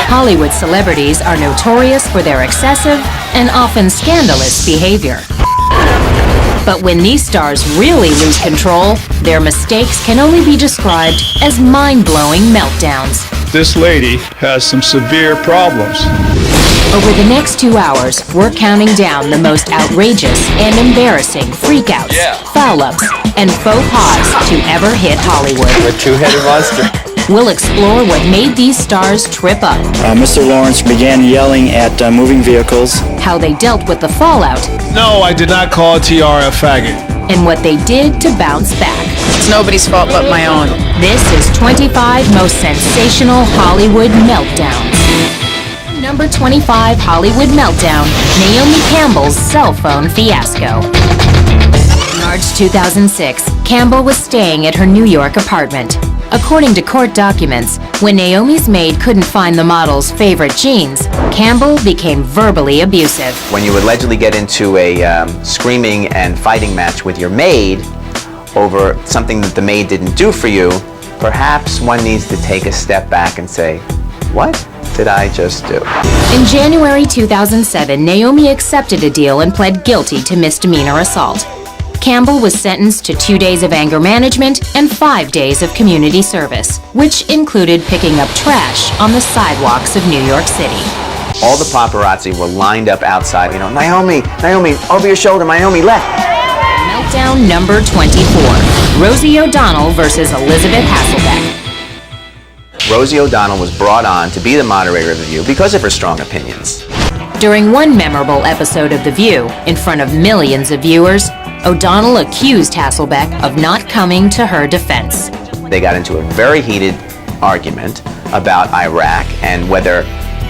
Hollywood celebrities are notorious for their excessive and often scandalous behavior. But when these stars really lose control, their mistakes can only be described as mind-blowing meltdowns. This lady has some severe problems. Over the next 2 hours, we're counting down the most outrageous and embarrassing freakouts, foul-ups, and faux pas to ever hit Hollywood. A two-headed monster. We'll explore what made these stars trip up. Mr. Lawrence began yelling at moving vehicles. How they dealt with the fallout. No, I did not call TR a faggot. And what they did to bounce back. It's nobody's fault but my own. This is 25 Most Sensational Hollywood Meltdowns. Number 25 Hollywood Meltdown, Naomi Campbell's cell phone fiasco. March 2006, Campbell was staying at her New York apartment. According to court documents, when Naomi's maid couldn't find the model's favorite jeans, Campbell became verbally abusive. When you allegedly get into a screaming and fighting match with your maid over something that the maid didn't do for you, perhaps one needs to take a step back and say, what did I just do? In January 2007, Naomi accepted a deal and pled guilty to misdemeanor assault. Campbell was sentenced to 2 days of anger management and 5 days of community service, which included picking up trash on the sidewalks of New York City. All the paparazzi were lined up outside, Naomi, over your shoulder, Naomi, left. Meltdown number 24, Rosie O'Donnell versus Elizabeth Hasselbeck. Rosie O'Donnell was brought on to be the moderator of The View because of her strong opinions. During one memorable episode of The View, in front of millions of viewers, O'Donnell accused Hasselbeck of not coming to her defense. They got into a very heated argument about Iraq and whether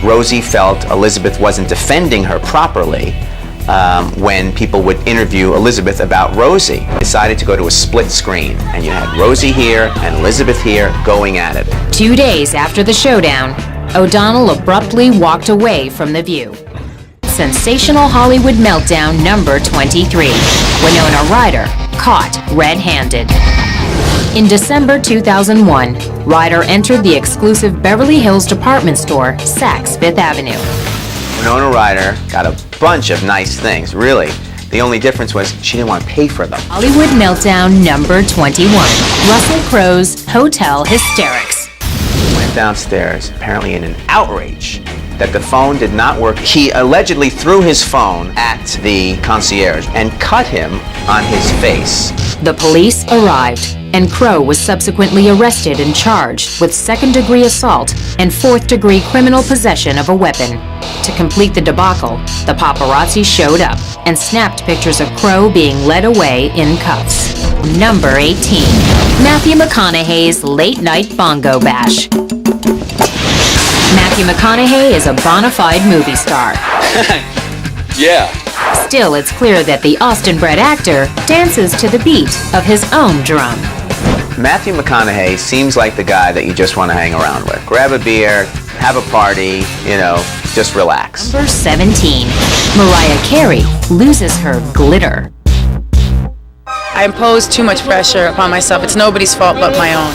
Rosie felt Elizabeth wasn't defending her properly when people would interview Elizabeth about Rosie. They decided to go to a split screen, and you had Rosie here and Elizabeth here going at it. 2 days after the showdown, O'Donnell abruptly walked away from The View. Sensational Hollywood Meltdown number 23, Winona Ryder, caught red-handed. In December 2001, Ryder entered the exclusive Beverly Hills department store, Saks Fifth Avenue. Winona Ryder got a bunch of nice things, really. The only difference was she didn't want to pay for them. Hollywood Meltdown number 21, Russell Crowe's Hotel Hysterics. He went downstairs, apparently in an outrage that the phone did not work. He allegedly threw his phone at the concierge and cut him on his face. The police arrived, and Crowe was subsequently arrested and charged with second-degree assault and fourth-degree criminal possession of a weapon. To complete the debacle, the paparazzi showed up and snapped pictures of Crowe being led away in cuffs. Number 18, Matthew McConaughey's late-night bongo bash. Matthew McConaughey is a bona fide movie star. Yeah. Still, it's clear that the Austin-bred actor dances to the beat of his own drum. Matthew McConaughey seems like the guy that you just want to hang around with. Grab a beer, have a party, just relax. Number 17, Mariah Carey loses her glitter. I impose too much pressure upon myself. It's nobody's fault but my own.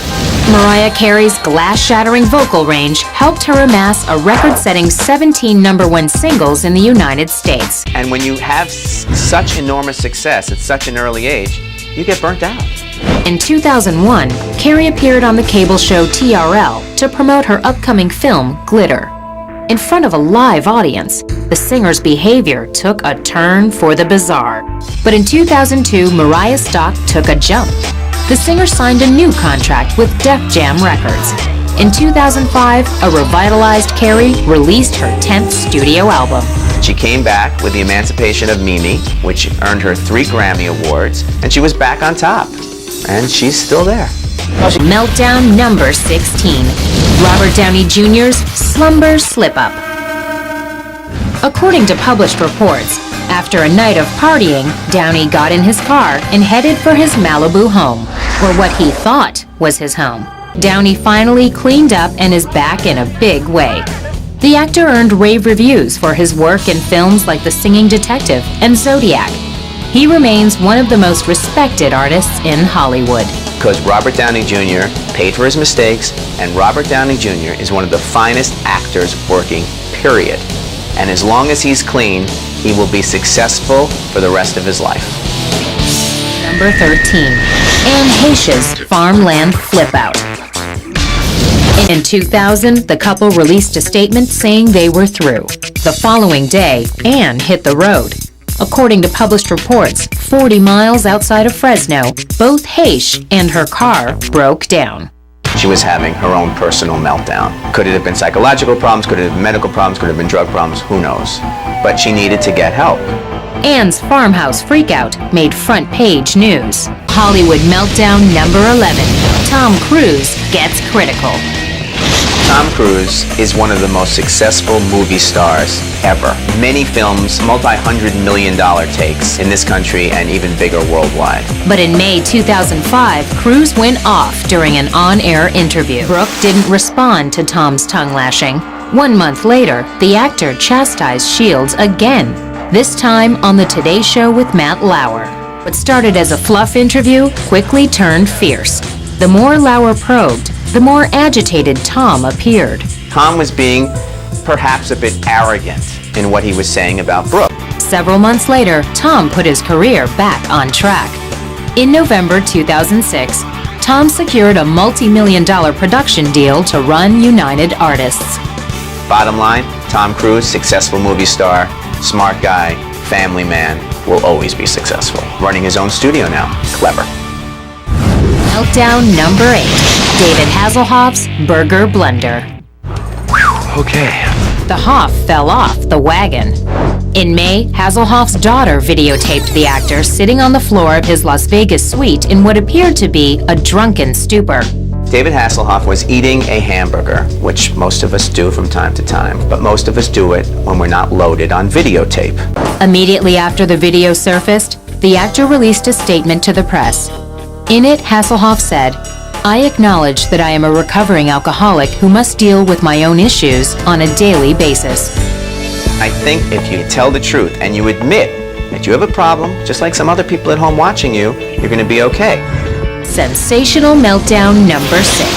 Mariah Carey's glass-shattering vocal range helped her amass a record-setting 17 #1 singles in the United States. And when you have such enormous success at such an early age, you get burnt out. In 2001, Carey appeared on the cable show TRL to promote her upcoming film, Glitter. In front of a live audience, the singer's behavior took a turn for the bizarre. But in 2002, Mariah's stock took a jump. The singer signed a new contract with Def Jam Records. In 2005, a revitalized Carey released her 10th studio album. She came back with The Emancipation of Mimi, which earned her 3 Grammy Awards, and she was back on top. And she's still there. Meltdown number 16, Robert Downey Jr.'s slumber slip-up. According to published reports, after a night of partying, Downey got in his car and headed for his Malibu home, or what he thought was his home. Downey finally cleaned up and is back in a big way. The actor earned rave reviews for his work in films like The Singing Detective and Zodiac. He remains one of the most respected artists in Hollywood. because Robert Downey Jr. paid for his mistakes, and Robert Downey Jr. is one of the finest actors working, period. And as long as he's clean, he will be successful for the rest of his life. Number 13. Anne Heche's farmland flip-out. In 2000, the couple released a statement saying they were through. The following day, Anne hit the road. According to published reports, 40 miles outside of Fresno, both Heche and her car broke down. She was having her own personal meltdown. Could it have been psychological problems? Could it have been medical problems? Could it have been drug problems? Who knows? But she needed to get help. Anne's farmhouse freakout made front-page news. Hollywood meltdown number 11. Tom Cruise gets critical. Tom Cruise is one of the most successful movie stars ever. Many films, multi-hundred-million-dollar takes in this country and even bigger worldwide. But in May 2005, Cruise went off during an on-air interview. Brooke didn't respond to Tom's tongue-lashing. 1 month later, the actor chastised Shields again, this time on the Today Show with Matt Lauer. What started as a fluff interview quickly turned fierce. The more Lauer probed, the more agitated Tom appeared. Tom was being perhaps a bit arrogant in what he was saying about Brooke. Several months later, Tom put his career back on track. In November 2006, Tom secured a multi-million-dollar production deal to run United Artists. Bottom line, Tom Cruise, successful movie star, smart guy, family man, will always be successful. Running his own studio now. Clever. Meltdown number 8. David Hasselhoff's burger blunder. Okay. The Hoff fell off the wagon. In May, Hasselhoff's daughter videotaped the actor sitting on the floor of his Las Vegas suite in what appeared to be a drunken stupor. David Hasselhoff was eating a hamburger, which most of us do from time to time, but most of us do it when we're not loaded on videotape. Immediately after the video surfaced, the actor released a statement to the press. In it, Hasselhoff said, "I acknowledge that I am a recovering alcoholic who must deal with my own issues on a daily basis." I think if you tell the truth and you admit that you have a problem, just like some other people at home watching you, you're going to be okay. Sensational meltdown number 6.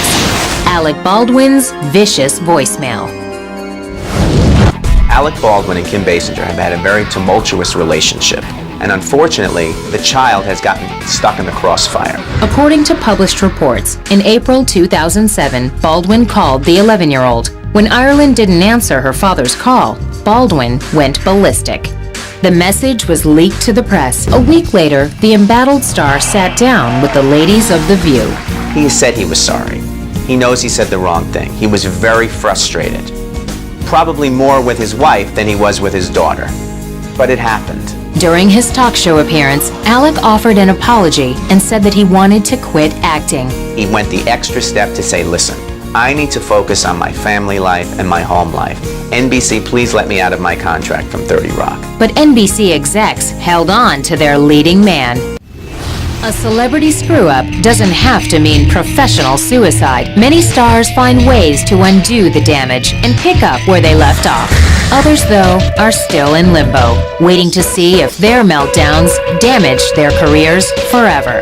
Alec Baldwin's vicious voicemail. Alec Baldwin and Kim Basinger have had a very tumultuous relationship, and unfortunately, the child has gotten stuck in the crossfire. According to published reports, in April 2007, Baldwin called the 11-year-old. When Ireland didn't answer her father's call, Baldwin went ballistic. The message was leaked to the press. A week later, the embattled star sat down with the ladies of The View. He said he was sorry. He knows he said the wrong thing. He was very frustrated. Probably more with his wife than he was with his daughter. But it happened. During his talk show appearance, Alec offered an apology and said that he wanted to quit acting. He went the extra step to say, listen, I need to focus on my family life and my home life. NBC, please let me out of my contract from 30 Rock. But NBC execs held on to their leading man. A celebrity screw-up doesn't have to mean professional suicide. Many stars find ways to undo the damage and pick up where they left off. Others, though, are still in limbo, waiting to see if their meltdowns damaged their careers forever.